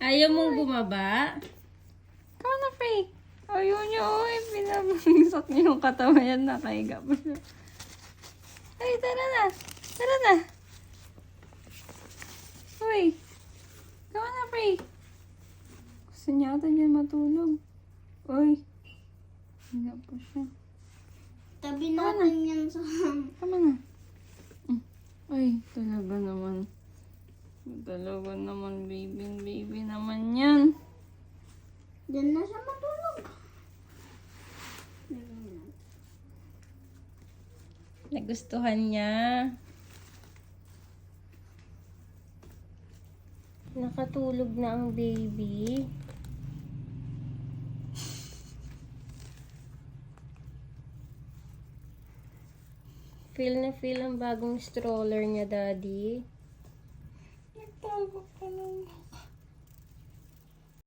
Ayaw mong bumaba? Come on na, Frey. Ayaw niyo, oy. Pinabagsak niyo yung katawan yan. Nakahiga pa siya. Ay, tara na. Tara na. Uy. Come on na, Frey. Gusto niya ata dyan matulog. Uy. Higa pa siya. Tabi natin yan sa... Tama na. Ay, talaga naman. Talaga naman, baby naman yan. Diyan na siya matulog. Nagustuhan niya. Nakatulog na ang baby. Feel na feel ang bagong stroller niya, Daddy. Nagtago pa naman.